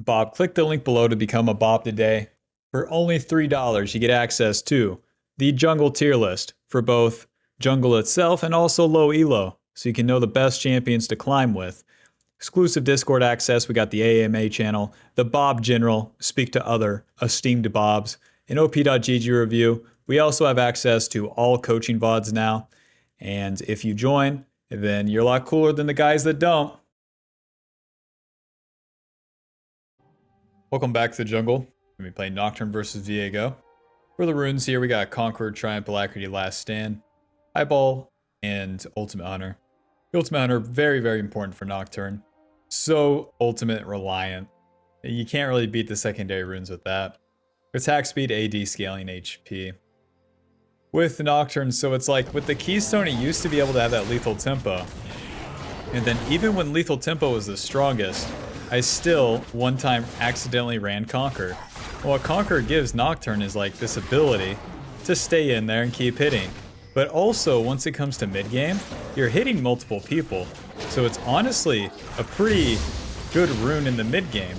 Bob. Click the link below to become a Bob today. For only $3, you get access to the jungle tier list for both jungle itself and also low elo, so you can know the best champions to climb with. Exclusive Discord access, we got the AMA channel, the Bob General, speak to other esteemed Bobs, an op.gg review. We also have access to all coaching VODs now, and if you join, then you're a lot cooler than the guys that don't. Welcome back to the jungle. We're going to be playing Nocturne versus Viego. For the runes here, we got Conqueror, Triumph, Alacrity, Last Stand, Eyeball, and Ultimate Hunter. The Ultimate Hunter, very, very important for Nocturne. So ultimate reliant. You can't really beat the secondary runes with that. Attack speed, AD, scaling, HP. With Nocturne, so it's like with the Keystone, it used to be able to have that lethal tempo. And then even when lethal tempo was the strongest, I still one time accidentally ran Conquer. What Conquer gives Nocturne is like this ability to stay in there and keep hitting. But also, once it comes to mid-game, you're hitting multiple people. So it's honestly a pretty good rune in the mid-game.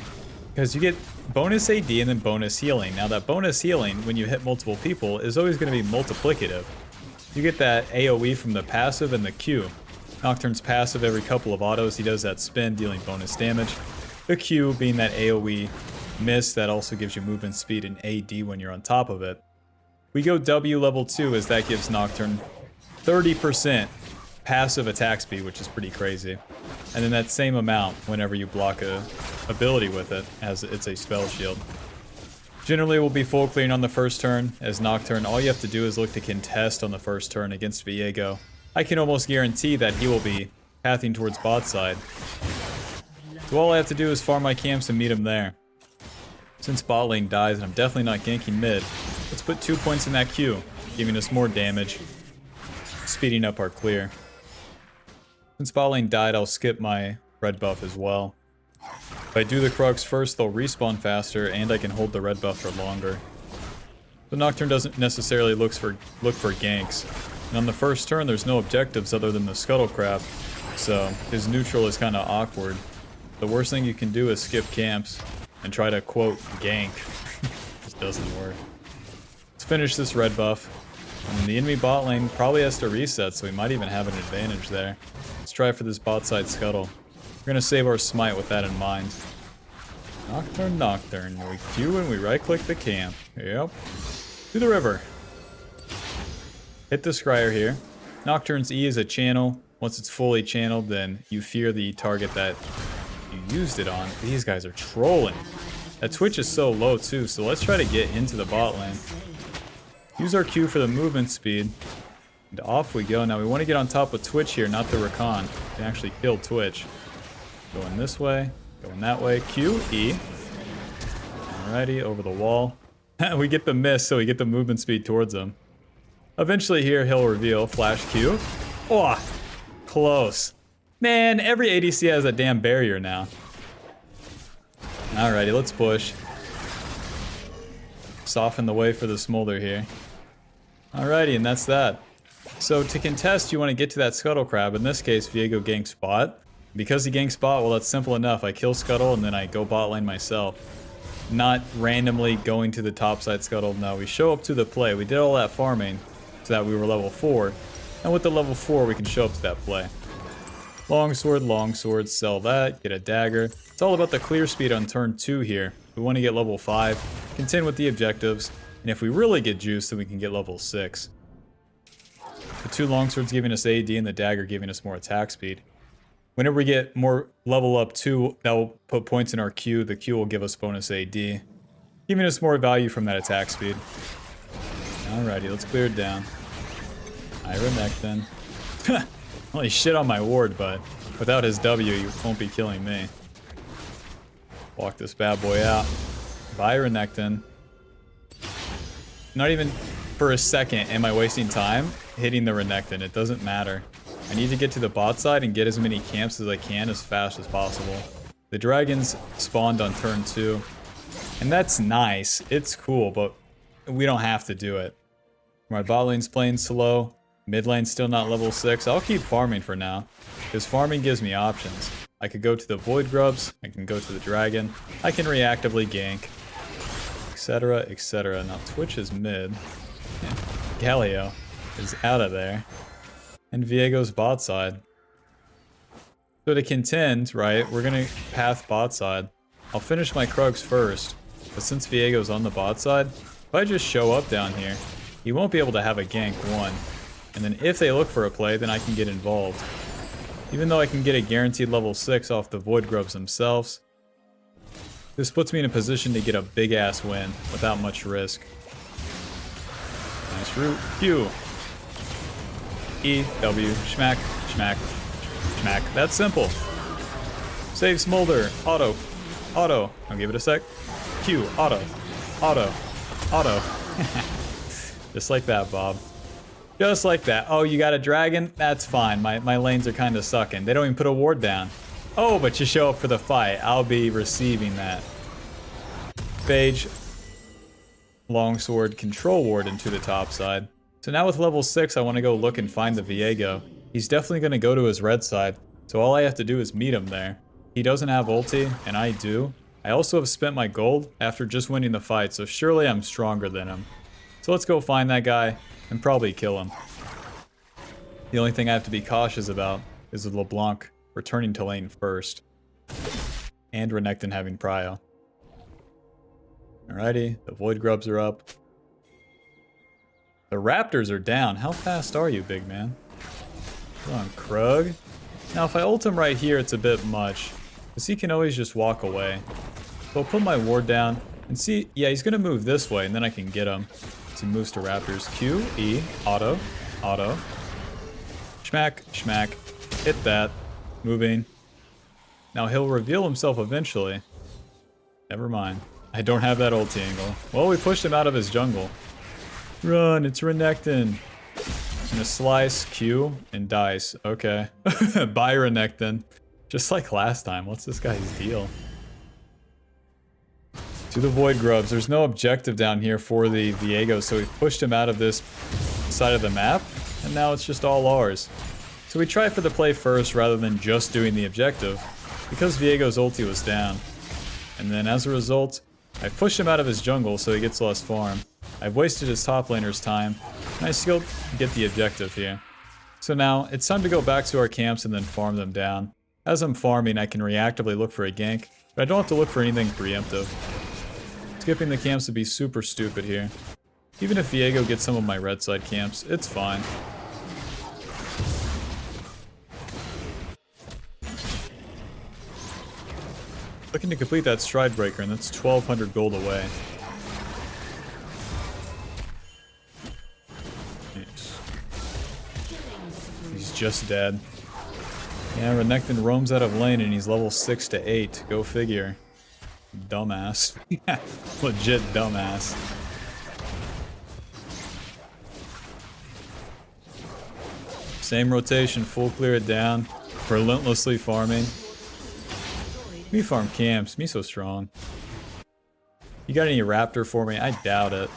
Because you get bonus AD and then bonus healing. Now that bonus healing, when you hit multiple people, is always going to be multiplicative. You get that AoE from the passive and the Q. Nocturne's passive, every couple of autos, he does that spin, dealing bonus damage. The Q being that AoE miss that also gives you movement speed and AD when you're on top of it. We go W level 2 as that gives Nocturne 30% passive attack speed, which is pretty crazy. And then that same amount whenever you block a ability with it, as it's a spell shield. Generally we'll be full clearing on the first turn. As Nocturne, all you have to do is look to contest on the first turn against Viego. I can almost guarantee that he will be pathing towards bot side. So all I have to do is farm my camps and meet him there. Since bot lane dies and I'm definitely not ganking mid, let's put 2 points in that Q, giving us more damage, speeding up our clear. Since bot lane died, I'll skip my red buff as well. If I do the Krugs first, they'll respawn faster, and I can hold the red buff for longer. So Nocturne doesn't necessarily look for ganks. And on the first turn, there's no objectives other than the Scuttle Crab, so his neutral is kind of awkward. The worst thing you can do is skip camps and try to, quote, gank. Just doesn't work. Let's finish this red buff. And the enemy bot lane probably has to reset, so we might even have an advantage there. Let's try for this bot side scuttle. We're going to save our smite with that in mind. Nocturne, Nocturne. We Q and we right-click the camp. Yep. To the river. Hit the Scryer here. Nocturne's E is a channel. Once it's fully channeled, then you fear the target that you used it on. These guys are trolling. That Twitch is so low too, so let's try to get into the bot lane. Use our Q for the movement speed. And off we go. Now we want to get on top of Twitch here, not the Rakan. We can actually kill Twitch. Going this way, going that way. Q, E. Alrighty, over the wall. We get the miss, so we get the movement speed towards him. Eventually here, he'll reveal. Flash Q. Oh, close. Man, every ADC has a damn barrier now. Alrighty, let's push. Soften the way for the smolder here. Alrighty, and that's that. So to contest, you want to get to that Scuttle Crab. In this case, Viego ganks bot. Because he ganks bot, well, that's simple enough. I kill Scuttle and then I go bot lane myself. Not randomly going to the top side Scuttle. No, we show up to the play. We did all that farming so that we were level 4. And with the level 4, we can show up to that play. Longsword, sell that, get a dagger. It's all about the clear speed on turn 2 here. We want to get level 5, contend with the objectives, and if we really get juiced, then we can get level 6. The 2 longswords giving us AD and the dagger giving us more attack speed. Whenever we get more level up 2, that will put points in our Q. The Q will give us bonus AD, giving us more value from that attack speed. Alrighty, let's clear it down. Ironectin. Well, he shit on my ward, but without his W, you won't be killing me. Walk this bad boy out. Ironectin. Not even for a second am I wasting time hitting the Renekton. It doesn't matter. I need to get to the bot side and get as many camps as I can as fast as possible. The dragons spawned on turn 2. And that's nice. It's cool, but we don't have to do it. My bot lane's playing slow. Mid lane's still not level 6. I'll keep farming for now, because farming gives me options. I could go to the Void Grubs, I can go to the Dragon, I can reactively gank, etc, etc. Now Twitch is mid, Galio is out of there, and Viego's bot side. So to contend, right, we're gonna path bot side. I'll finish my Krugs first, but since Viego's on the bot side, if I just show up down here, he won't be able to have a gank one. And then if they look for a play, then I can get involved. Even though I can get a guaranteed level 6 off the Void Grubs themselves, this puts me in a position to get a big ass win without much risk. Nice root. Q. E, W, schmack, schmack, schmack. That's simple. Save Smolder. Auto. Auto. I'll give it a sec. Q. Auto. Auto. Auto. Just like that, Bob. Just like that. Oh, you got a dragon? That's fine. My lanes are kind of sucking. They don't even put a ward down. Oh, but you show up for the fight. I'll be receiving that. Phage. Longsword control ward into the top side. So now with level 6, I want to go look and find the Viego. He's definitely going to go to his red side. So all I have to do is meet him there. He doesn't have ulti, and I do. I also have spent my gold after just winning the fight, so surely I'm stronger than him. So let's go find that guy and probably kill him. The only thing I have to be cautious about is the LeBlanc returning to lane first. And Renekton having prio. Alrighty, the Void Grubs are up. The Raptors are down. How fast are you, big man? Come on, Krug. Now if I ult him right here, it's a bit much, because he can always just walk away. So I'll put my ward down and see, yeah, he's gonna move this way and then I can get him. He moves to Raptors. Q, E, auto, auto. Schmack, schmack. Hit that. Moving. Now he'll reveal himself eventually. Never mind. I don't have that ulti angle. Well, we pushed him out of his jungle. Run, it's Renekton. Gonna slice, Q, and dice. Okay. Bye, Renekton. Just like last time. What's this guy's deal? To the Void Grubs. There's no objective down here for the Viego, so we pushed him out of this side of the map, and now it's just all ours. So we try for the play first rather than just doing the objective, because Viego's ulti was down. And then as a result, I pushed him out of his jungle so he gets less farm. I've wasted his top laner's time, and I still get the objective here. So now, it's time to go back to our camps and then farm them down. As I'm farming, I can reactively look for a gank, but I don't have to look for anything preemptive. Skipping the camps would be super stupid here. Even if Viego gets some of my red side camps, it's fine. Looking to complete that StrideBreaker, and that's 1,200 gold away. Jeez. He's just dead. Yeah, Renekton roams out of lane and he's level 6 to 8. Go figure. Dumbass. Legit dumbass. Same rotation, full clear it down. Relentlessly farming. Me farm camps, me so strong. You got any raptor for me? I doubt it.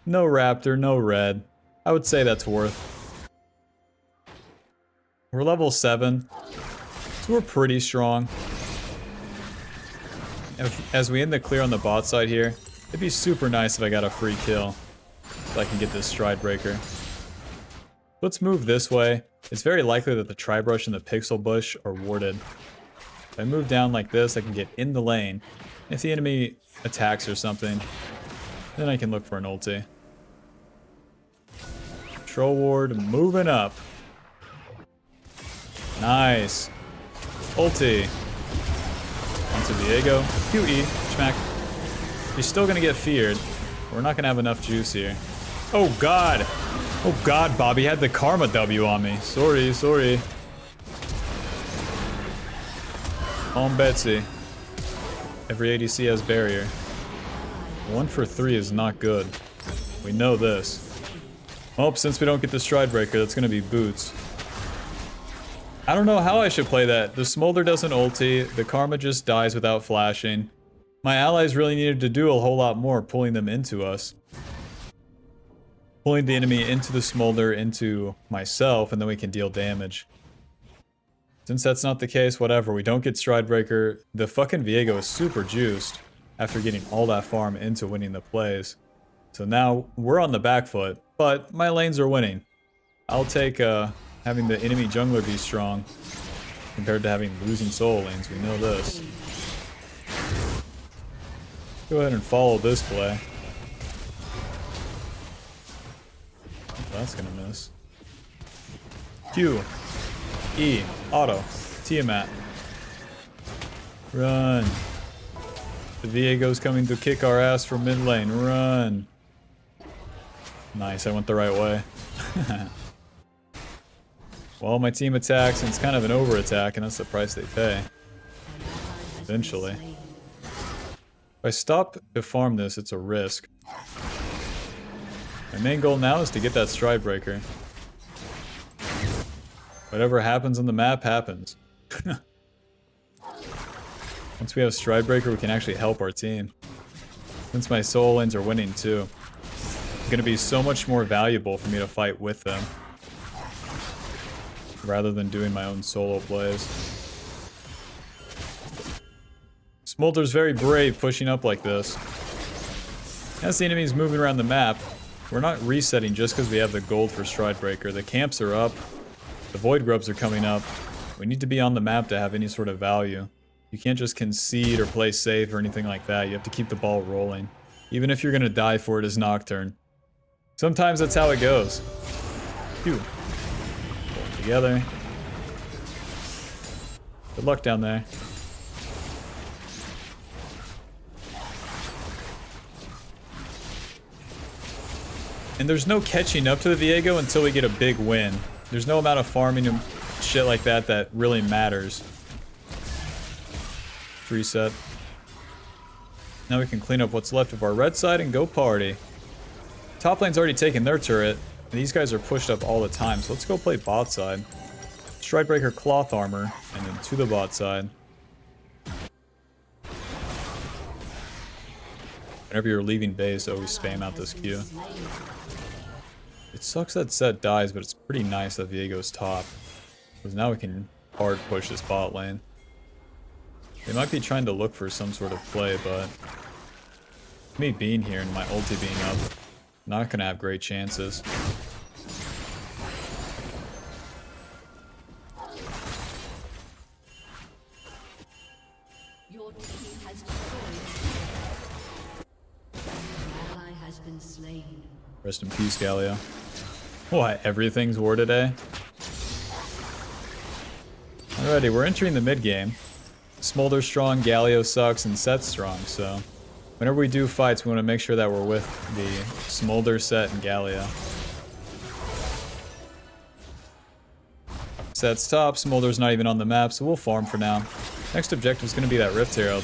No raptor, no red. I would say that's worth. We're level 7, so we're pretty strong. As we end the clear on the bot side here, it'd be super nice if I got a free kill, so I can get this StrideBreaker. Let's move this way. It's very likely that the Tribrush and the Pixel Bush are warded. If I move down like this, I can get in the lane. If the enemy attacks or something, then I can look for an ulti. Control ward moving up. Nice. Ulti. Onto Viego. QE. Schmack. He's still gonna get feared. We're not gonna have enough juice here. Oh god! Oh god, Bobby had the Karma W on me. Sorry, sorry. On Betsy. Every ADC has barrier. 1 for 3 is not good. We know this. Oh, since we don't get the StrideBreaker, that's gonna be boots. I don't know how I should play that. The Smolder doesn't ulti, the Karma just dies without flashing. My allies really needed to do a whole lot more, pulling them into us. Pulling the enemy into the Smolder, into myself, and then we can deal damage. Since that's not the case, whatever. We don't get StrideBreaker. The fucking Viego is super juiced after getting all that farm into winning the plays. So now we're on the back foot, but my lanes are winning. I'll take having the enemy jungler be strong compared to having losing solo lanes. We know this. Go ahead and follow this play. That's gonna miss. Q, E, auto, Tiamat. Run. The Viego's coming to kick our ass from mid lane. Run. Nice, I went the right way. Well, my team attacks, and it's kind of an over attack, and that's the price they pay. Eventually. If I stop to farm this, it's a risk. My main goal now is to get that StrideBreaker. Whatever happens on the map, happens. Once we have StrideBreaker, we can actually help our team. Since my solo lanes are winning too, it's going to be so much more valuable for me to fight with them, rather than doing my own solo plays. Smolder's very brave pushing up like this. As the enemy's moving around the map, we're not resetting just because we have the gold for StrideBreaker. The camps are up. The Void Grubs are coming up. We need to be on the map to have any sort of value. You can't just concede or play safe or anything like that. You have to keep the ball rolling. Even if you're going to die for it as Nocturne. Sometimes that's how it goes. Phew. Together. Good luck down there. And there's no catching up to the Viego until we get a big win. There's no amount of farming and shit like that that really matters. Reset. Now we can clean up what's left of our red side and go party. Top lane's already taken their turret, and these guys are pushed up all the time, so let's go play bot side. StrideBreaker cloth armor, and then to the bot side. Whenever you're leaving base, always spam out this Q. It sucks that Set dies, but it's pretty nice that Viego's top. Because now we can hard push this bot lane. They might be trying to look for some sort of play, but me being here and my ulti being up, not gonna have great chances. Your team has destroyed. An ally has been slain. Rest in peace, Galio. What, everything's war today? Alrighty, we're entering the mid game. Smolder's strong, Galio sucks, and Set's strong, so whenever we do fights, we want to make sure that we're with the Smolder, Set, and Galio. Set's top, Smolder's not even on the map, so we'll farm for now. Next objective is going to be that Rift Herald.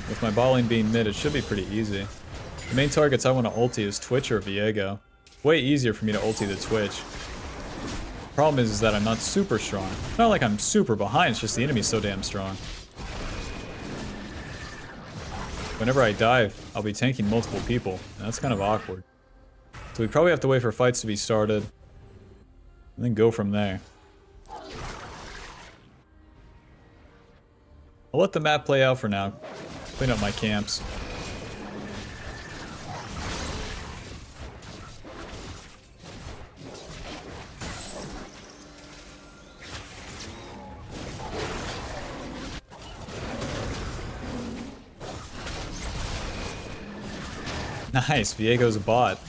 With my bot lane being mid, it should be pretty easy. The main targets I want to ulti is Twitch or Viego. Way easier for me to ulti the Twitch. Problem is that I'm not super strong. Not like I'm super behind, it's just the enemy's so damn strong. Whenever I dive, I'll be tanking multiple people, and that's kind of awkward. So we probably have to wait for fights to be started, and then go from there. I'll let the map play out for now. Clean up my camps. Nice, Viego's a bot.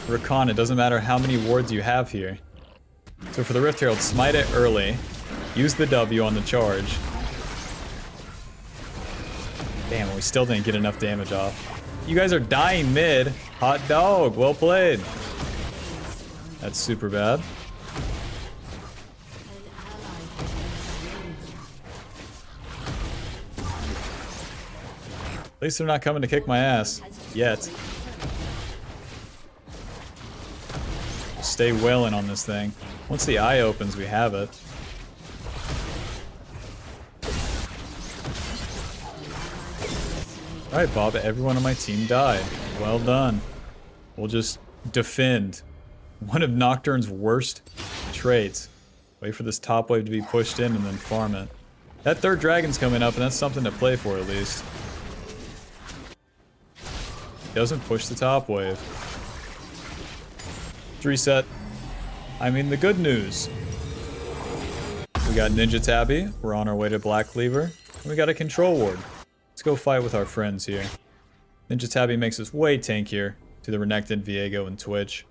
Rakan, it doesn't matter how many wards you have here. So for the Rift Herald, smite it early. Use the W on the charge. Damn, we still didn't get enough damage off. You guys are dying mid. Hot dog, well played. That's super bad. At least they're not coming to kick my ass. Yet. Stay wailing on this thing. Once the eye opens, we have it. Alright, Bob, everyone on my team died. Well done. We'll just defend. One of Nocturne's worst traits. Wait for this top wave to be pushed in and then farm it. That third dragon's coming up, and that's something to play for at least. Doesn't push the top wave. Reset. I mean, the good news. We got Ninja Tabby. We're on our way to Black Cleaver. And we got a Control Ward. Let's go fight with our friends here. Ninja Tabby makes us way tankier to the Renekton, Viego, and Twitch.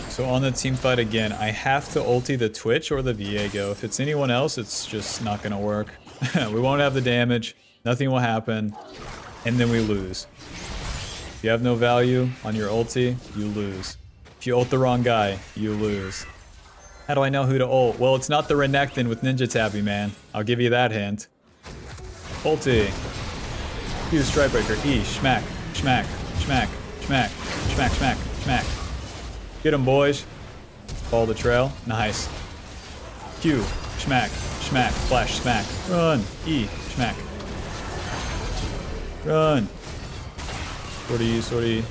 So on the team fight again, I have to ulti the Twitch or the Viego. If it's anyone else, it's just not gonna work. We won't have the damage, nothing will happen, and then we lose. If you have no value on your ulti, you lose. If you ult the wrong guy, you lose. How do I know who to ult? Well, it's not the Renekton with Ninja Tabby, man. I'll give you that hint. Ulti. Use StrideBreaker. E. Schmack. Schmack. Schmack. Schmack. Schmack. Schmack. Schmack. Get him, boys. Follow the trail. Nice. Q. Schmack. Schmack. Flash. Smack. Run. E. Schmack. Run. Sortie. Sortie.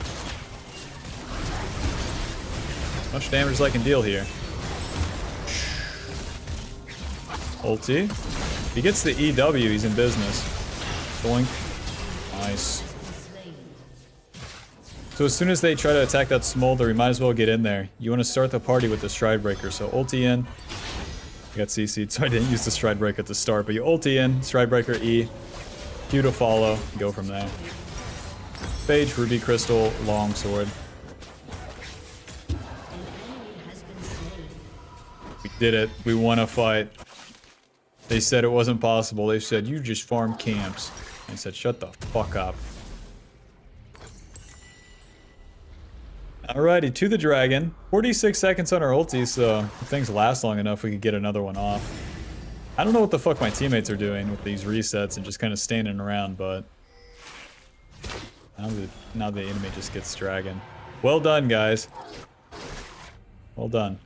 Much damage as I can deal here. Ulti. If he gets the EW, he's in business. Boink. Nice. So as soon as they try to attack that smolder, we might as well get in there. You want to start the party with the StrideBreaker. So ulti in. I got CC'd, so I didn't use the StrideBreaker at the start. But you ulti in, StrideBreaker E. Q to follow. Go from there. Phage, Ruby Crystal, Longsword. We did it. We won a fight. They said it wasn't possible. They said, you just farm camps. I said, shut the fuck up. Alrighty, to the dragon. 46 seconds on our ulti, so if things last long enough, we could get another one off. I don't know what the fuck my teammates are doing with these resets and just kind of standing around, but... Now the enemy just gets dragon. Well done, guys. Well done.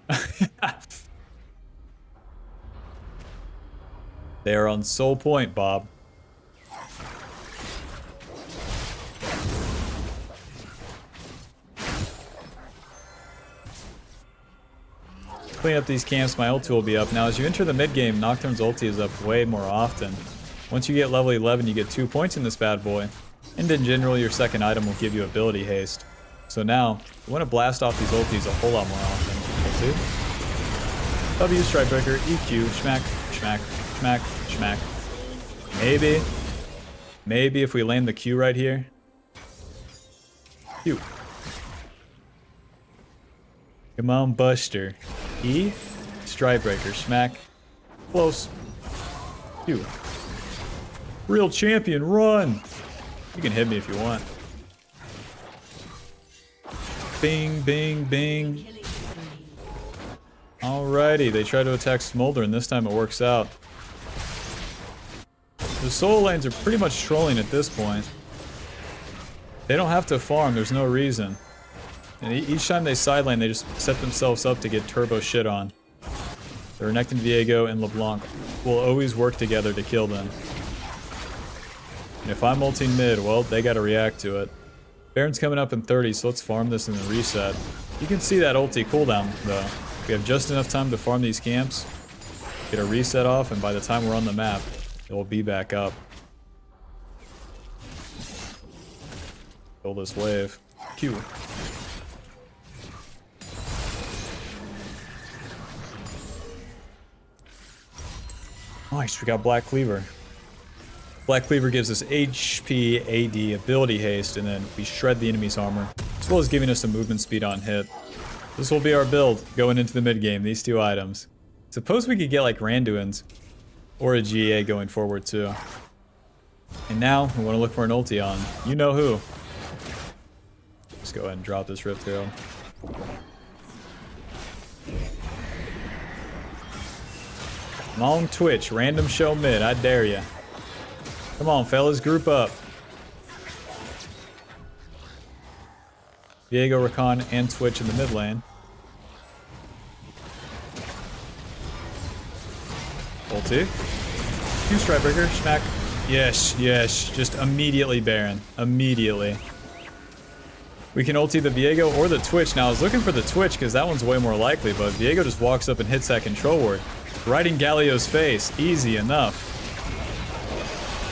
They are on soul point, Bob. Clean up these camps, my ulti will be up. Now, as you enter the mid-game, Nocturne's ulti is up way more often. Once you get level 11, you get 2 points in this bad boy. And in general, your second item will give you ability haste. So now, you want to blast off these ultis a whole lot more often. Ulti. W, StrideBreaker, EQ, schmack, schmack, schmack, schmack. Maybe if we land the Q right here. Q. Come on, Buster. E, StrideBreaker, smack, close, Q. Real champion, run! You can hit me if you want. Bing, bing, bing. Alrighty, they try to attack Smolder, and this time it works out. The solo lanes are pretty much trolling at this point. They don't have to farm, there's no reason. And each time they sideline, they just set themselves up to get turbo shit on. The Renekton, Viego, and LeBlanc will always work together to kill them. And if I'm ulting mid, well, they gotta react to it. Baron's coming up in 30, so let's farm this in the reset. You can see that ulti cooldown, though. We have just enough time to farm these camps, get a reset off, and by the time we're on the map, it will be back up. Kill this wave. Q. Nice, we got Black Cleaver. Black Cleaver gives us HP, AD, ability haste, and then we shred the enemy's armor, as well as giving us some movement speed on hit. This will be our build going into the mid game, these two items. Suppose we could get like Randuin's or a GA going forward too. And now we want to look for an ulti on. You know who. Let's go ahead and drop this Rift Herald. Long Twitch, random show mid, I dare ya. Come on, fellas, group up. Viego, Rakan, and Twitch in the mid lane. Ulti. Use StrideBreaker. Smack. Yes, yes. Just immediately Baron. Immediately. We can ulti the Viego or the Twitch. Now, I was looking for the Twitch because that one's way more likely, but Viego just walks up and hits that control ward. Right in Galio's face. Easy enough.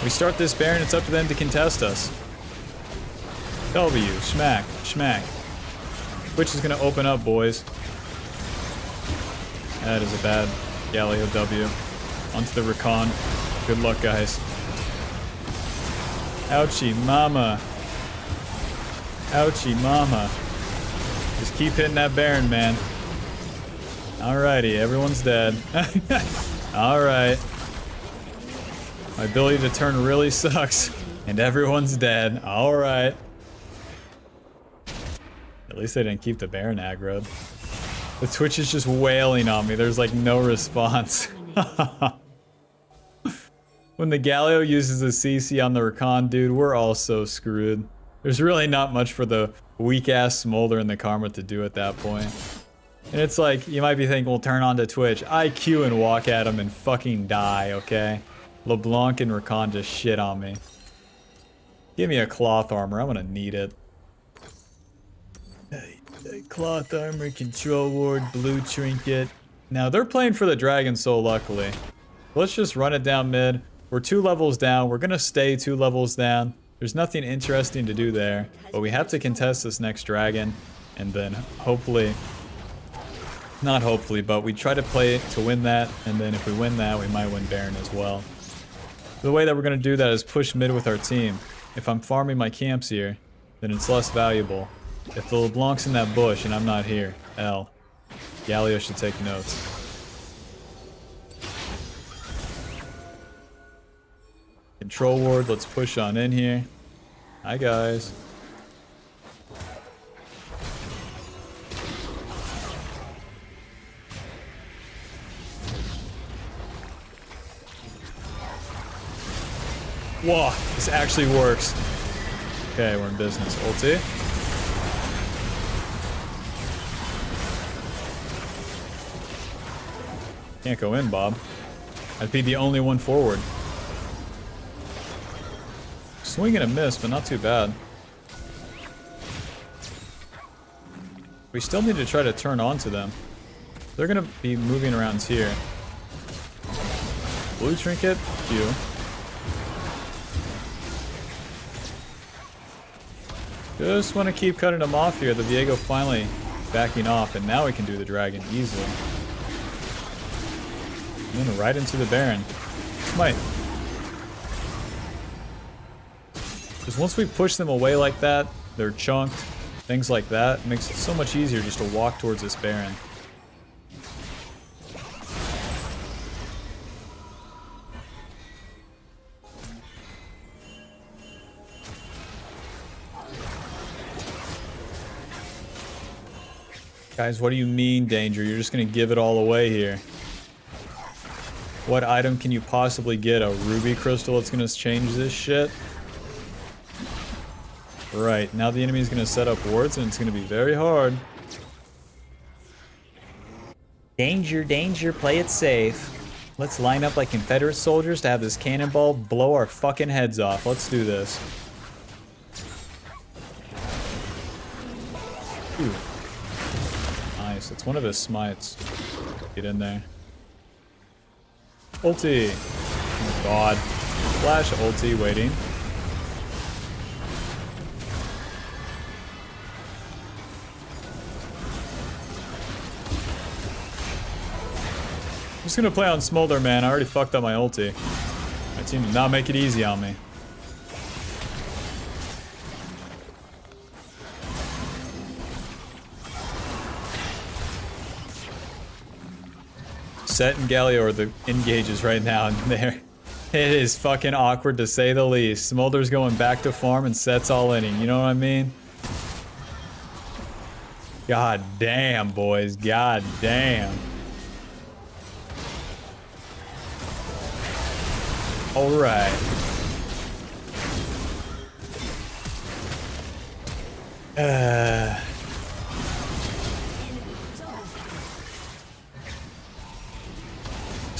We start this Baron, it's up to them to contest us. W. Smack. Smack. Twitch is going to open up, boys. That is a bad Galio W. Onto the Recon. Good luck, guys. Ouchie, mama. Ouchie, mama. Just keep hitting that Baron, man. Alrighty, everyone's dead. Alright. My ability to turn really sucks. And everyone's dead. Alright. At least they didn't keep the Baron aggroed. The Twitch is just wailing on me. There's like no response. When the Galio uses a CC on the Rakan, dude, we're all so screwed. There's really not much for the weak-ass Smolder and the Karma to do at that point. And it's like, you might be thinking, well, turn on to Twitch. I Q and walk at him and fucking die, okay? LeBlanc and Rakan just shit on me. Give me a cloth armor. I'm gonna need it. Cloth armor, control ward, blue trinket. Now, they're playing for the dragon, so luckily. Let's just run it down mid. We're 2 levels down. We're gonna stay 2 levels down. There's nothing interesting to do there. But we have to contest this next dragon. And then hopefully... Not hopefully, but we try to play to win that. And then if we win that, we might win Baron as well. The way that we're gonna do that is push mid with our team. If I'm farming my camps here, then it's less valuable. If the LeBlanc's in that bush and I'm not here, L. Galio should take notes. Control ward, let's push on in here. Hi guys. Whoa, this actually works. Okay, we're in business. Ulti. Can't go in, Bob. I'd be the only one forward. Swing and a miss, but not too bad. We still need to try to turn on to them. They're gonna be moving around here. Blue trinket, Q. Just want to keep cutting them off here. The Viego finally backing off, and now we can do the dragon easily. And then right into the Baron. Smite. Because once we push them away like that, they're chunked, things like that, it makes it so much easier just to walk towards this Baron. Guys, what do you mean, danger? You're just gonna give it all away here. What item can you possibly get? A ruby crystal that's gonna change this shit? Right, now the enemy is gonna set up wards and it's gonna be very hard. Danger, danger, play it safe. Let's line up like Confederate soldiers to have this cannonball blow our fucking heads off. Let's do this. Ooh. Nice, it's one of his smites. Get in there. Ulti. Oh god. Flash ulti waiting. I'm just gonna play on Smolder, man. I already fucked up my ulti. My team did not make it easy on me. Set and Galio are the engages right now, and there. It is fucking awkward to say the least. Smolder's going back to farm and Set's all inning, you know what I mean? God damn, boys. God damn. Alright.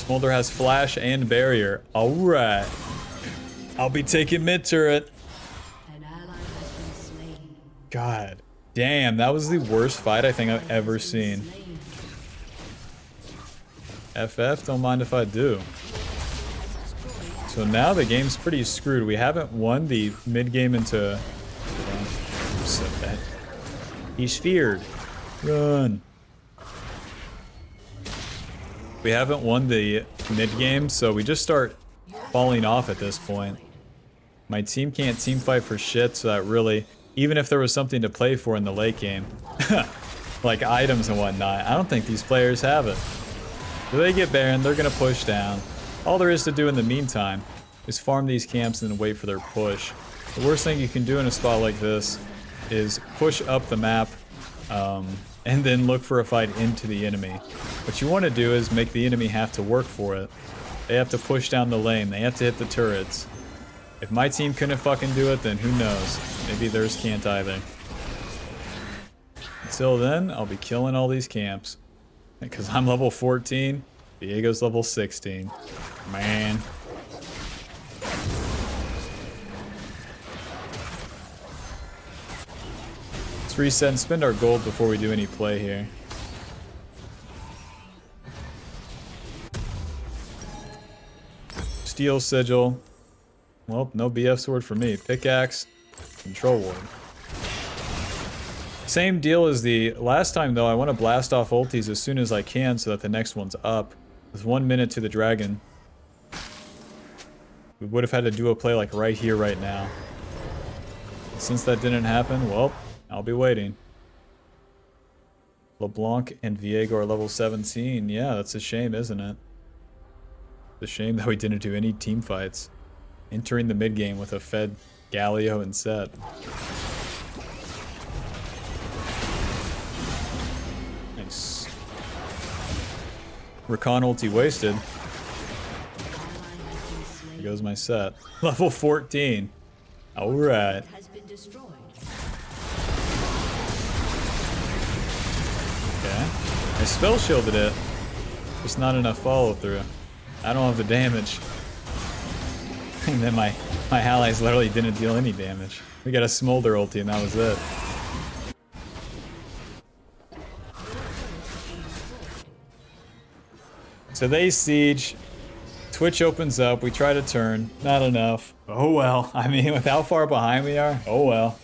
Smolder has flash and barrier. Alright. I'll be taking mid turret. An ally has been slain. God damn, that was the worst fight I think I've ever seen. FF, don't mind if I do. So now the game's pretty screwed. We haven't won the mid game into... He's feared. Run. We haven't won the mid game, so we just start falling off at this point. My team can't team fight for shit, so that really... Even if there was something to play for in the late game, like items and whatnot, I don't think these players have it. So they get Baron, they're gonna push down. All there is to do in the meantime is farm these camps and then wait for their push. The worst thing you can do in a spot like this is push up the map and then look for a fight into the enemy. What you want to do is make the enemy have to work for it. They have to push down the lane, they have to hit the turrets. If my team couldn't fucking do it, then who knows? Maybe theirs can't either. Until then, I'll be killing all these camps. Because I'm level 14, Diego's level 16. Man. Let's reset and spend our gold before we do any play here. Steel Sigil. Well, no BF sword for me. Pickaxe, Control Ward. Same deal as the last time though, I want to blast off ultis as soon as I can so that the next one's up. With 1 minute to the dragon. We would have had to do a play like right here, right now. Since that didn't happen, well, I'll be waiting. LeBlanc and Viego are level 17. Yeah, that's a shame, isn't it? It's a shame that we didn't do any team fights. Entering the mid game with a fed Galio and Set. Nice. Rakan ulti wasted. There goes my Set. Level 14. Alright. Okay. I spell shielded it. Just not enough follow through. I don't have the damage. And then my allies literally didn't deal any damage. We got a Smolder ulti and that was it. So they siege. Twitch opens up. We try to turn. Not enough. Oh well. I mean, with how far behind we are, oh well.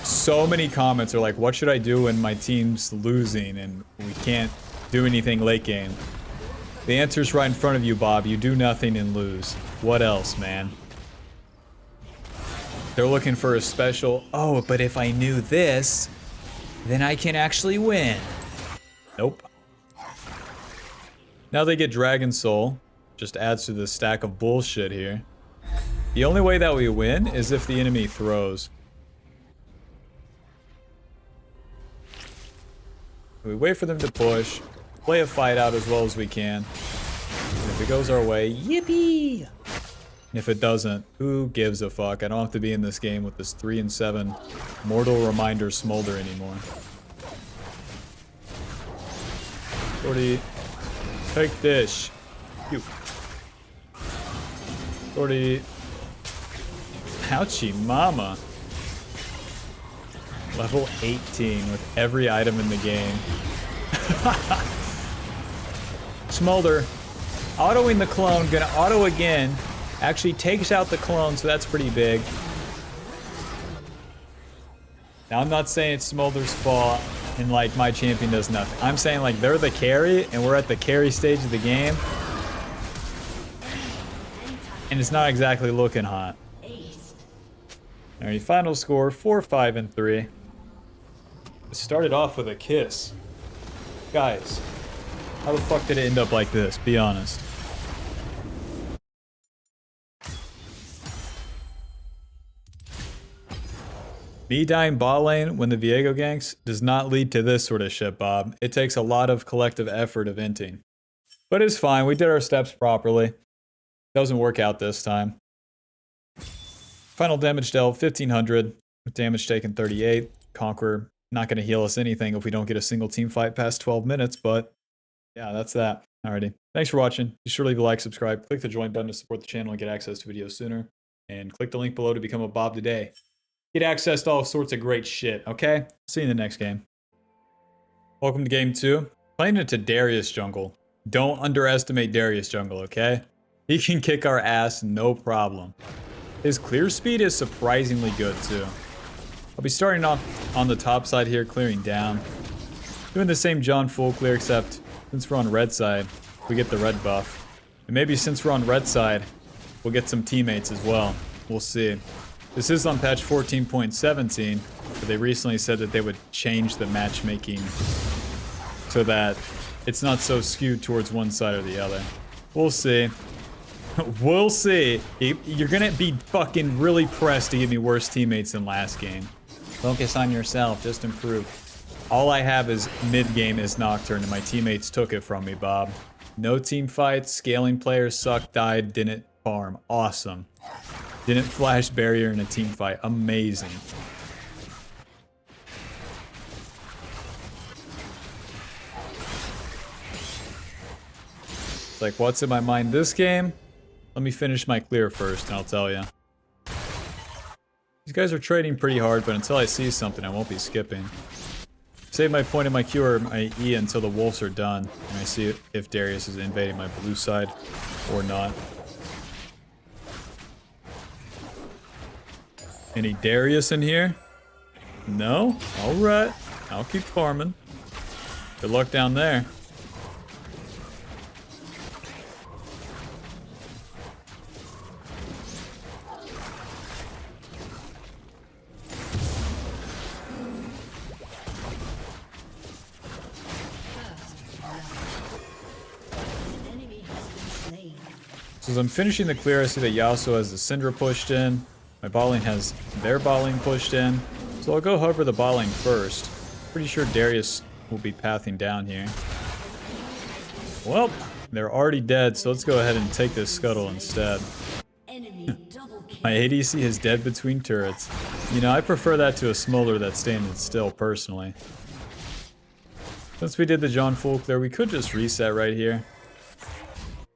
So many comments are like, what should I do when my team's losing and we can't do anything late game? The answer's right in front of you, Bob. You do nothing and lose. What else, man? They're looking for a special, oh, but if I knew this, then I can actually win. Nope. Now they get Dragon Soul. Just adds to the stack of bullshit here. The only way that we win is if the enemy throws. We wait for them to push. Play a fight out as well as we can. And if it goes our way, yippee! If it doesn't, who gives a fuck? I don't have to be in this game with this 3 and 7 Mortal Reminder Smolder anymore. 40. Take this. You. 40. Ouchie mama. Level 18 with every item in the game. Smolder, autoing the clone, gonna auto again. Actually takes out the clone, so that's pretty big. Now I'm not saying it's Smolder's fault and like my champion does nothing. I'm saying like they're the carry and we're at the carry stage of the game. And it's not exactly looking hot. Alright, final score 4-5 and 3. It started off with a kiss. Guys, how the fuck did it end up like this? Be honest. Me dying bot lane when the Viego ganks does not lead to this sort of shit, Bob. It takes a lot of collective effort eventing. But it's fine, we did our steps properly. Doesn't work out this time. Final damage dealt 1500, with damage taken 38. Conqueror not going to heal us anything if we don't get a single team fight past 12 minutes, but yeah, that's that. Alrighty. Thanks for watching. Be sure to leave a like, subscribe, click the join button to support the channel and get access to videos sooner, and click the link below to become a Bob today. Get access to all sorts of great shit, okay? See you in the next game. Welcome to game 2. Playing into Darius Jungle. Don't underestimate Darius Jungle, okay? He can kick our ass, no problem. His clear speed is surprisingly good, too. I'll be starting off on the top side here, clearing down. Doing the same John full clear, except since we're on red side, we get the red buff. And maybe since we're on red side, we'll get some teammates as well. We'll see. This is on patch 14.17, but they recently said that they would change the matchmaking so that it's not so skewed towards one side or the other. We'll see. We'll see. You're gonna be fucking really pressed to give me worse teammates than last game. Focus on yourself, just improve. All I have is mid-game is Nocturne, and my teammates took it from me, Bob. No team fights, scaling players sucked, died, didn't farm. Awesome. Didn't flash barrier in a team fight. Amazing. It's like, what's in my mind this game? Let me finish my clear first, and I'll tell you. These guys are trading pretty hard, but until I see something, I won't be skipping. Save my point and my Q or my E until the wolves are done, and I see if Darius is invading my blue side or not. Any Darius in here? No? Alright. I'll keep farming. Good luck down there. So as I'm finishing the clear, I see that Yasuo has the Syndra pushed in. My bot lane has their bot lane pushed in. So I'll go hover the bot lane first. Pretty sure Darius will be pathing down here. Well, they're already dead, so let's go ahead and take this scuttle instead. My ADC is dead between turrets. You know, I prefer that to a smolder that's standing still, personally. Since we did the John full clear, we could just reset right here.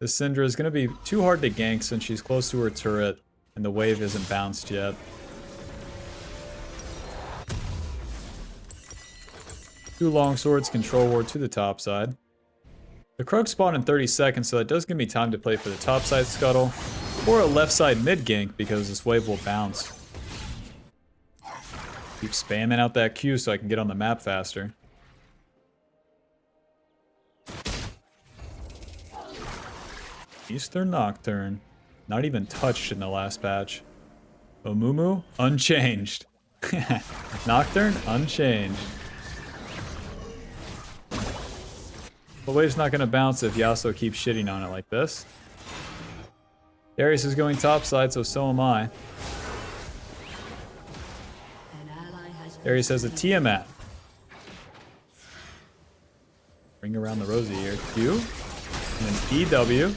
The Syndra is going to be too hard to gank since she's close to her turret and the wave isn't bounced yet. Two longswords, control ward to the top side. The Krug spawned in 30 seconds, so that does give me time to play for the top side scuttle or a left side mid gank because this wave will bounce. Keep spamming out that Q so I can get on the map faster. Eastern Nocturne. Not even touched in the last patch. Omumu, unchanged. Nocturne, unchanged. The wave's not going to bounce if Yasuo keeps shitting on it like this. Darius is going topside, so am I. Darius has a Tiamat. Ring around the rosy here. Q. And then EW.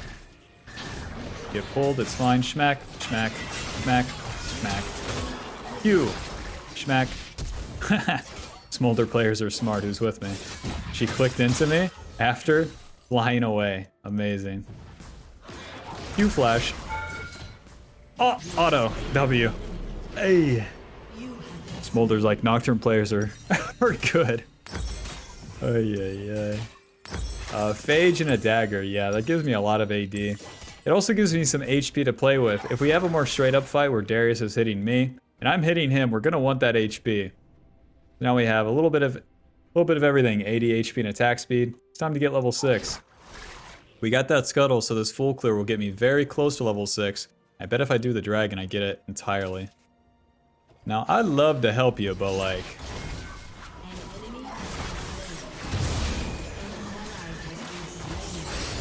Get pulled, it's fine. Schmack, schmack, schmack, schmack. Q. Schmack. Smolder players are smart, who's with me? She clicked into me after flying away. Amazing. Q flash. Oh, auto. W. Hey. Smolder's like, Nocturne players are, are good. Oh, yeah. Phage and a dagger. Yeah, that gives me a lot of AD. It also gives me some HP to play with. If we have a more straight up fight where Darius is hitting me and I'm hitting him, we're gonna want that HP. Now we have a little bit of everything. AD, HP, and attack speed. It's time to get level 6. We got that scuttle, so this full clear will get me very close to level 6. I bet if I do the dragon, I get it entirely. Now, I'd love to help you, but like...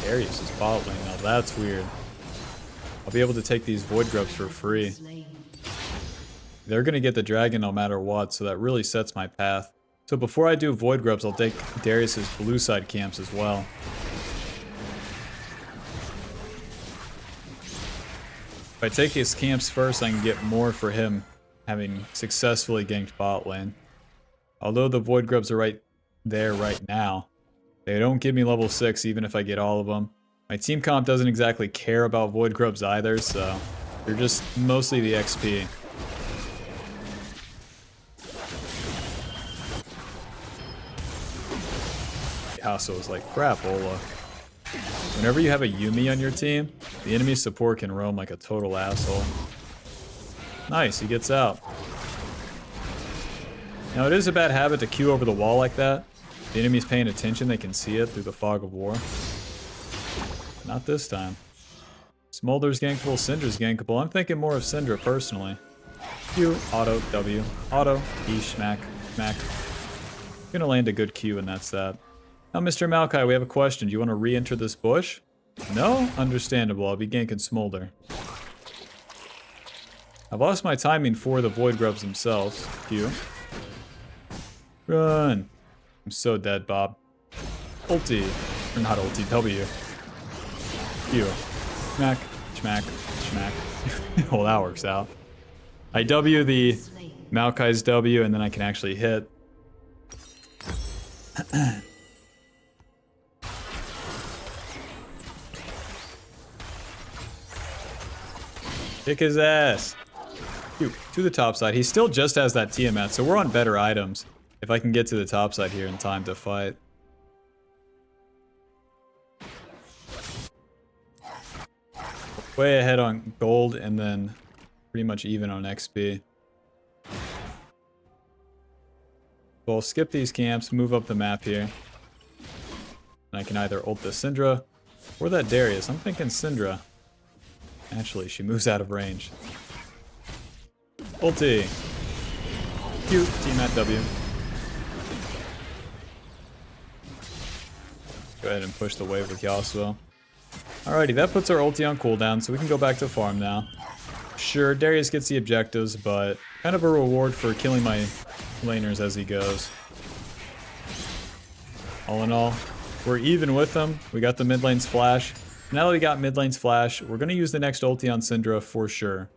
Darius is bot lane. Now that's weird. I'll be able to take these void grubs for free. They're gonna get the dragon no matter what, so that really sets my path. So before I do void grubs, I'll take Darius's blue side camps as well. If I take his camps first, I can get more for him having successfully ganked bot lane. Although the Void Grubs are right there right now, they don't give me level 6 even if I get all of them. My team comp doesn't exactly care about Void Grubs either, so they're just mostly the XP. Yasuo is like crapola. Whenever you have a Yuumi on your team, the enemy support can roam like a total asshole. Nice, he gets out. Now it is a bad habit to queue over the wall like that. If the enemy's paying attention, they can see it through the fog of war. Not this time. Smolder's gankable, Syndra's gankable. I'm thinking more of Syndra personally. Q, auto, W, auto, E, smack, smack. Gonna land a good Q and that's that. Now Mr. Maokai, we have a question. Do you want to re-enter this bush? No? Understandable, I'll be ganking Smolder. I've lost my timing for the Void Grubs themselves. Q. Run! I'm so dead, Bob. Ulti. Or not ulti, W. Q. Smack, smack, smack. Well, that works out. I W the Maokai's W, and then I can actually hit. Kick his ass. Phew, to the top side. He still just has that Tiamat, so we're on better items. If I can get to the top side here in time to fight. Way ahead on gold and then pretty much even on XP. So I'll skip these camps, move up the map here. And I can either ult the Syndra or that Darius. I'm thinking Syndra. Actually, she moves out of range. Ulti. Q, team at W. Go ahead and push the wave with Yasuo. Alrighty, that puts our ulti on cooldown, so we can go back to farm now. Sure, Darius gets the objectives, but kind of a reward for killing my laners as he goes. All in all, we're even with them. We got the mid lane's flash. Now that we got mid lane's flash, we're going to use the next ulti on Syndra for sure.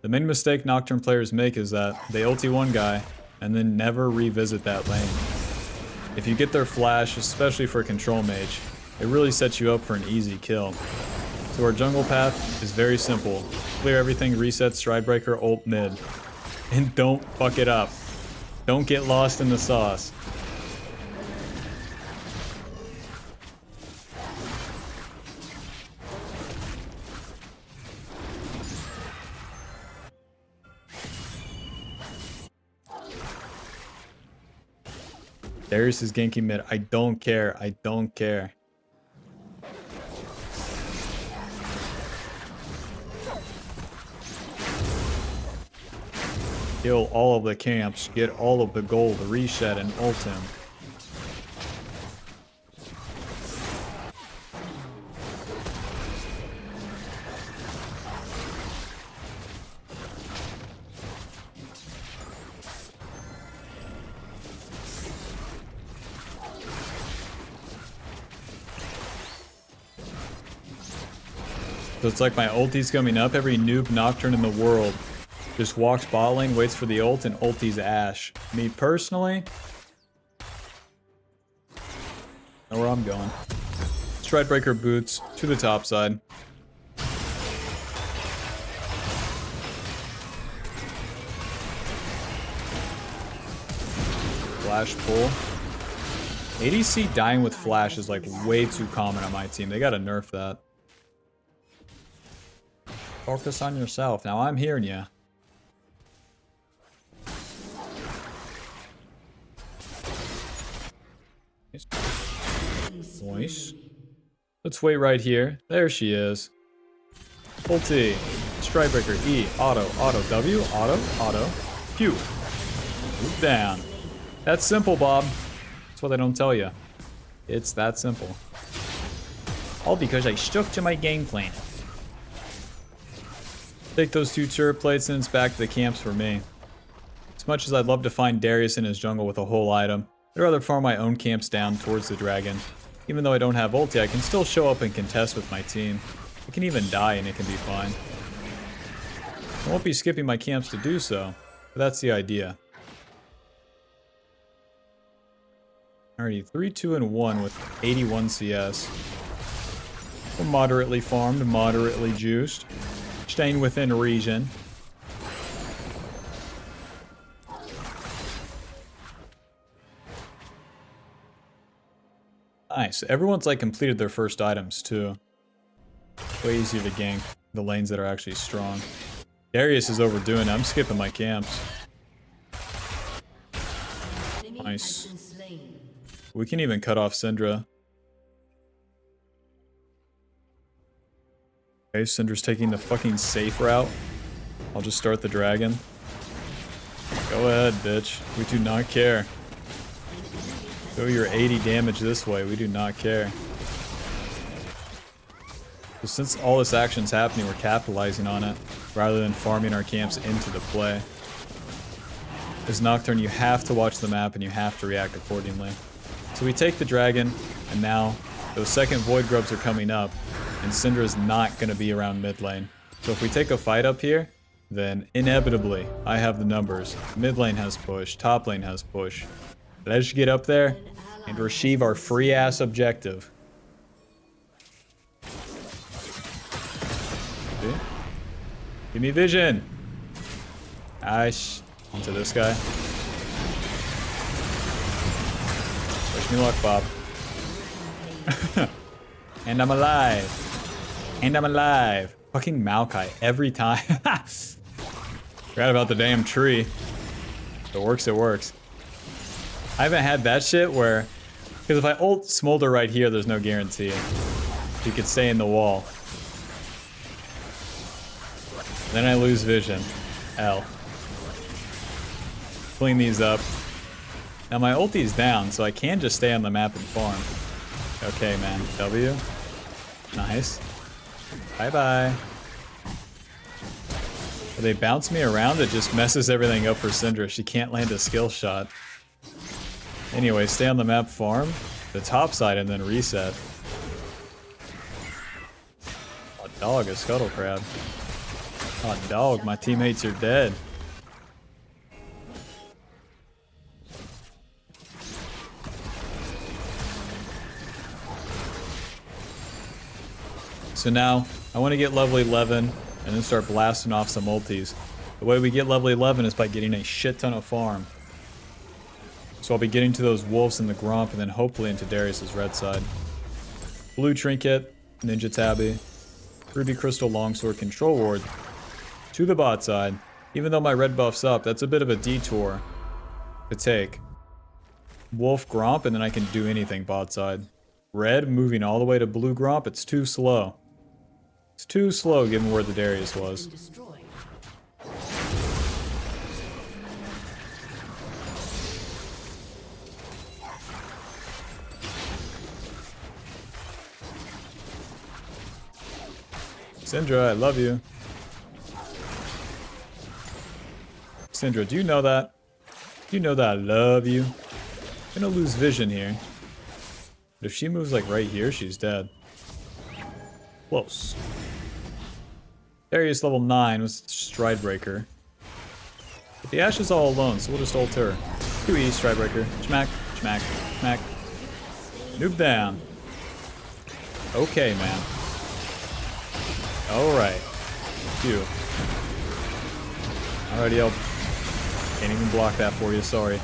The main mistake Nocturne players make is that they ulti one guy and then never revisit that lane. If you get their flash, especially for a control mage, it really sets you up for an easy kill. So our jungle path is very simple. Clear everything, reset, StrideBreaker, ult mid. And don't fuck it up. Don't get lost in the sauce. Darius is ganking mid. I don't care. I don't care. Kill all of the camps. Get all of the gold. Reset and ult him. So it's like my ulti's coming up. Every noob Nocturne in the world just walks bot lane, waits for the ult, and ulti's Ashe. Me personally, know where I'm going. StrideBreaker boots to the top side. Flash pull. ADC dying with flash is like way too common on my team. They gotta nerf that. Focus on yourself. Now I'm hearing ya. Nice. Let's wait right here. There she is. Ulti. StrideBreaker. E. Auto. Auto. W. Auto. Auto. Q. Move down. That's simple, Bob. That's what they don't tell you. It's that simple. All because I stuck to my game plan. Take those 2 turret plates and it's back to the camps for me. As much as I'd love to find Darius in his jungle with a whole item, I'd rather farm my own camps down towards the dragon. Even though I don't have ulti, I can still show up and contest with my team. I can even die and it can be fine. I won't be skipping my camps to do so, but that's the idea. Alrighty, 3, 2, and 1 with 81 CS. We're moderately farmed, moderately juiced. Staying within region. Nice. Everyone's like completed their first items too. Way easier to gank the lanes that are actually strong. Darius is overdoing it. I'm skipping my camps. Nice. We can even cut off Syndra. Okay, Syndra's taking the fucking safe route. I'll just start the dragon. Go ahead, bitch. We do not care. Throw your 80 damage this way. We do not care. So since all this action's happening, we're capitalizing on it rather than farming our camps into the play. As Nocturne, you have to watch the map and you have to react accordingly. So we take the dragon, and now those second Void Grubs are coming up, and Syndra is not going to be around mid lane. So if we take a fight up here, then inevitably I have the numbers. Mid lane has push, top lane has push. Let's get up there and receive our free ass objective. See? Give me vision. Nice. Onto this guy. Wish me luck, Bob. And I'm alive. And I'm alive. Fucking Maokai every time. Forgot about the damn tree. If it works, it works. I haven't had that shit where... Because if I ult Smolder right here, there's no guarantee. You could stay in the wall. Then I lose vision. L. Clean these up. Now my ulti's down, so I can just stay on the map and farm. Okay, man. W. Nice. Bye-bye. They bounce me around, it just messes everything up for Syndra. She can't land a skill shot. Anyway, stay on the map, farm the top side, and then reset. Oh, dog, a scuttle crab. Oh, dog, my teammates are dead. So now, I want to get level 11 and then start blasting off some ultis. The way we get level 11 is by getting a shit ton of farm. So I'll be getting to those wolves in the Gromp and then hopefully into Darius's red side. Blue Trinket, Ninja Tabby, Ruby Crystal Longsword Control Ward to the bot side. Even though my red buff's up, that's a bit of a detour to take. Wolf Gromp and then I can do anything bot side. Red moving all the way to blue Gromp, it's too slow. It's too slow given where the Darius was. Syndra, I love you. Syndra, do you know that? Do you know that I love you? I'm gonna lose vision here. But if she moves like right here, she's dead. Close. Darius level 9 with StrideBreaker. But the Ashe is all alone, so we'll just ult her. 2E, StrideBreaker. Schmack, schmack, schmack. Noob down. Okay, man. Alright. Phew. Alrighty, I'll... Can't even block that for you, sorry.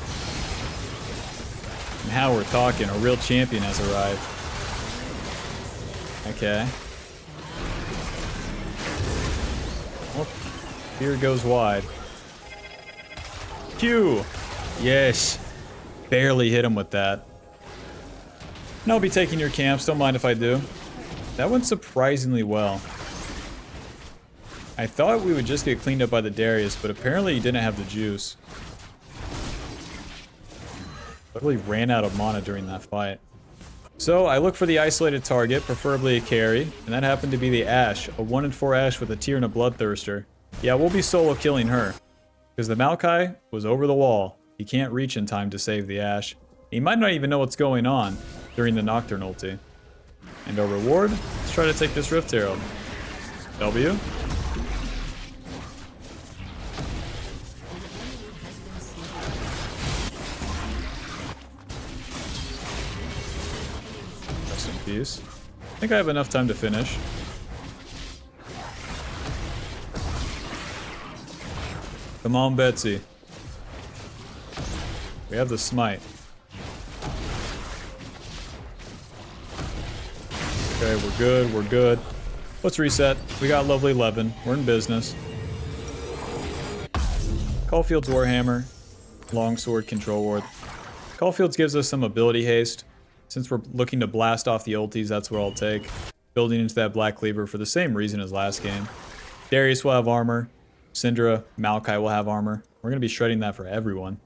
Now we're talking, a real champion has arrived. Okay. Oh, here goes wide. Q! Yes. Barely hit him with that. And I'll be taking your camps, don't mind if I do. That went surprisingly well. I thought we would just get cleaned up by the Darius, but apparently he didn't have the juice. Literally ran out of mana during that fight. So I look for the isolated target, preferably a carry, and that happened to be the Ashe, a 1 in 4 Ashe with a Tear and a Bloodthirster. Yeah, we'll be solo killing her, because the Maokai was over the wall. He can't reach in time to save the Ashe. He might not even know what's going on during the Nocturne ulti. And our reward? Let's try to take this Rift Herald. W. piece. I think I have enough time to finish. Come on, Betsy. We have the smite. Okay, we're good, we're good. Let's reset. We got level 11. We're in business. Caulfield's Warhammer. Longsword Control Ward. Caulfield's gives us some ability haste. Since we're looking to blast off the ultis, that's what I'll take. Building into that Black Cleaver for the same reason as last game. Darius will have armor. Syndra, Maokai will have armor. We're going to be shredding that for everyone.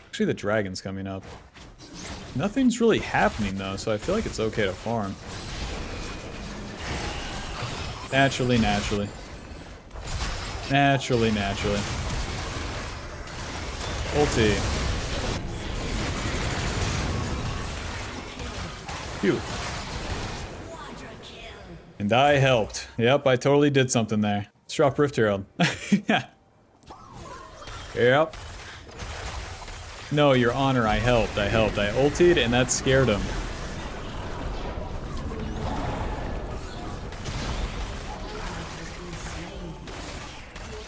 Actually, the dragon's coming up. Nothing's really happening though, so I feel like it's okay to farm. Naturally. Naturally. Ulti. Phew. And I helped. Yep, I totally did something there. Let's drop Rift Herald. Yeah. Yep. No, Your Honor, I helped. I ultied and that scared him.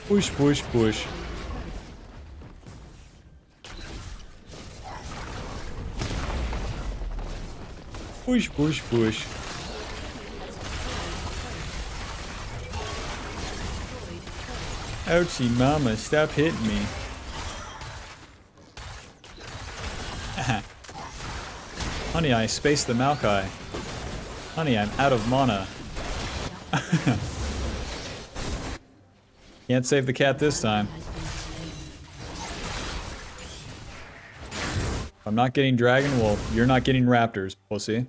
Push, push, push. Push, push, push. Ouchie, mama, stop hitting me. Honey, I spaced the Maokai. Honey, I'm out of mana. Can't save the cat this time. If I'm not getting Dragon, well, you're not getting Raptors, pussy.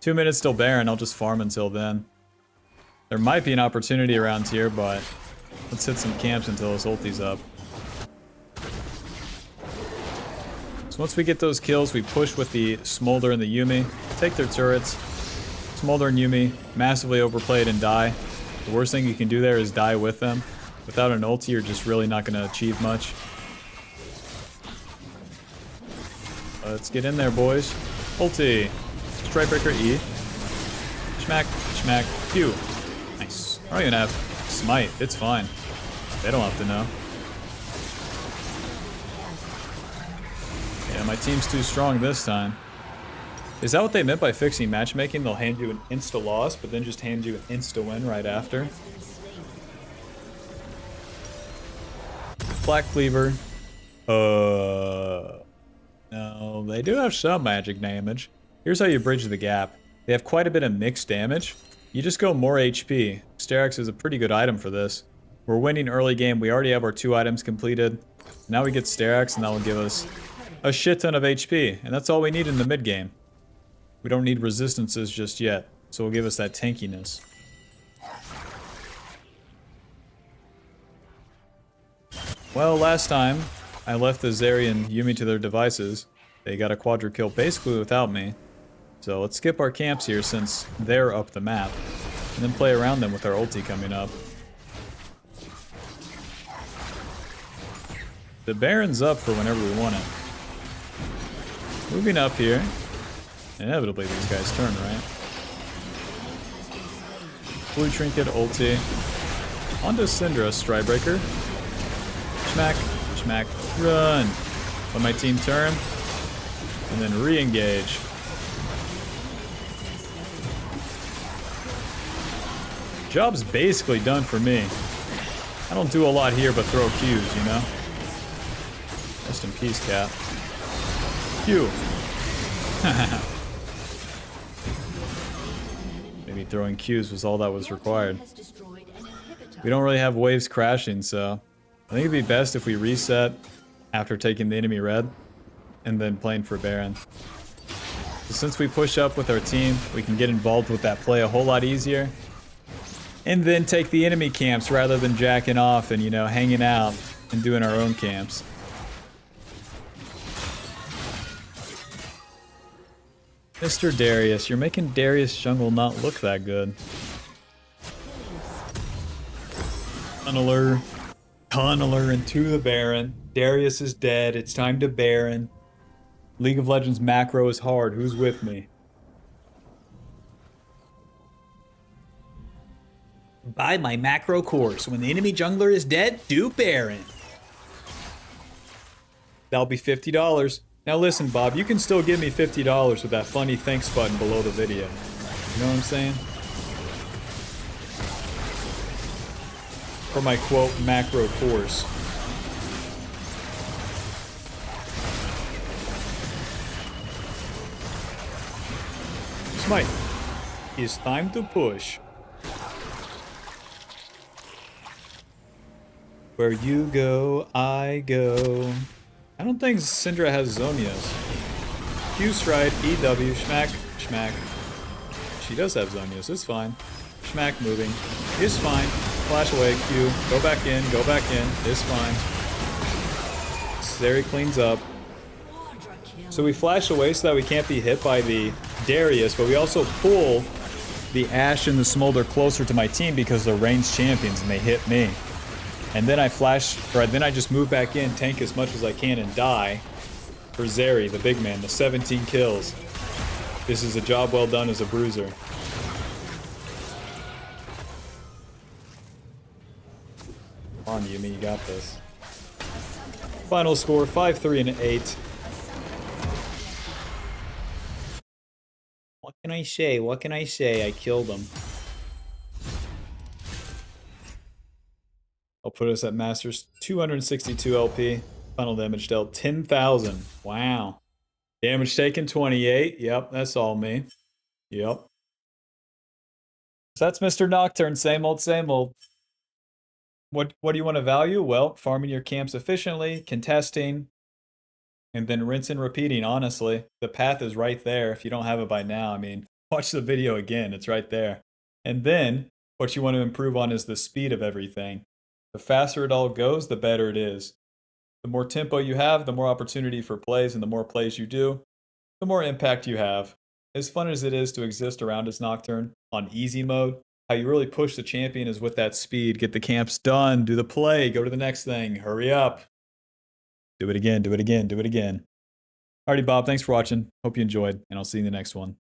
2 minutes till Baron, I'll just farm until then. There might be an opportunity around here, but let's hit some camps until this ulti's up. So once we get those kills, we push with the Smolder and the Yuumi. Take their turrets. Smolder and Yuumi, massively overplayed and die. The worst thing you can do there is die with them. Without an ulti, you're just really not going to achieve much. Let's get in there, boys. Ulti. StrideBreaker E. Schmack, schmack, pew. Nice. I don't even have smite. It's fine. They don't have to know. Yeah, my team's too strong this time. Is that what they meant by fixing matchmaking? They'll hand you an insta-loss, but then just hand you an insta-win right after? Black Cleaver. No, they do have some magic damage. Here's how you bridge the gap. They have quite a bit of mixed damage. You just go more HP. Sterak's is a pretty good item for this. We're winning early game. We already have our 2 items completed. Now we get Sterak's, and that will give us a shit ton of HP. And that's all we need in the mid game. We don't need resistances just yet. So it'll give us that tankiness. Well, last time I left the Zeri and Yuumi to their devices. They got a quadra kill basically without me. So let's skip our camps here since they're up the map. And then play around them with our ulti coming up. The Baron's up for whenever we want it. Moving up here. Inevitably these guys turn, right? Blue Trinket, ulti. Onto Syndra, StrideBreaker. Schmack, schmack, run. Let my team turn. And then re-engage. Job's basically done for me. I don't do a lot here but throw Qs, you know? Rest in peace, cat. Q. Maybe throwing Qs was all that was required. We don't really have waves crashing, so I think it'd be best if we reset after taking the enemy red and then playing for Baron. So since we push up with our team, we can get involved with that play a whole lot easier. And then take the enemy camps rather than jacking off and, you know, hanging out and doing our own camps. Mr. Darius, you're making Darius Jungle not look that good. Tunneler into the Baron. Darius is dead. It's time to Baron. League of Legends macro is hard. Who's with me? Buy my macro course. When the enemy jungler is dead, do Baron. That'll be $50. Now listen, Bob, you can still give me $50 with that funny thanks button below the video. You know what I'm saying? For my quote macro course. Smite. It's time to push. Where you go, I go. I don't think Syndra has Zonias. Q stride, EW, schmack, schmack. She does have Zonias, it's fine. Schmack moving, it's fine. Flash away, Q, go back in, it's fine. Zeri cleans up. So we flash away so that we can't be hit by the Darius, but we also pull the Ashe and the Smolder closer to my team because they're ranged champions and they hit me. And then I then I just move back in, tank as much as I can, and die for Zeri, the big man, the 17 kills. This is a job well done as a bruiser. Come on, Yumi, you got this. Final score, 5-3 and 8. What can I say? What can I say? I killed him. I'll put us at Masters 262 LP. Final damage dealt 10,000. Wow. Damage taken 28. Yep, that's all me. Yep. So that's Mr. Nocturne. Same old, same old. What do you want to value? Well, farming your camps efficiently, contesting, and then rinse and repeating, honestly. The path is right there if you don't have it by now. I mean, watch the video again. It's right there. And then what you want to improve on is the speed of everything. The faster it all goes, the better it is. The more tempo you have, the more opportunity for plays, and the more plays you do, the more impact you have. As fun as it is to exist around as Nocturne on easy mode, how you really push the champion is with that speed. Get the camps done, do the play, go to the next thing, hurry up. Do it again, do it again, do it again. Alrighty, Bob, thanks for watching. Hope you enjoyed, and I'll see you in the next one.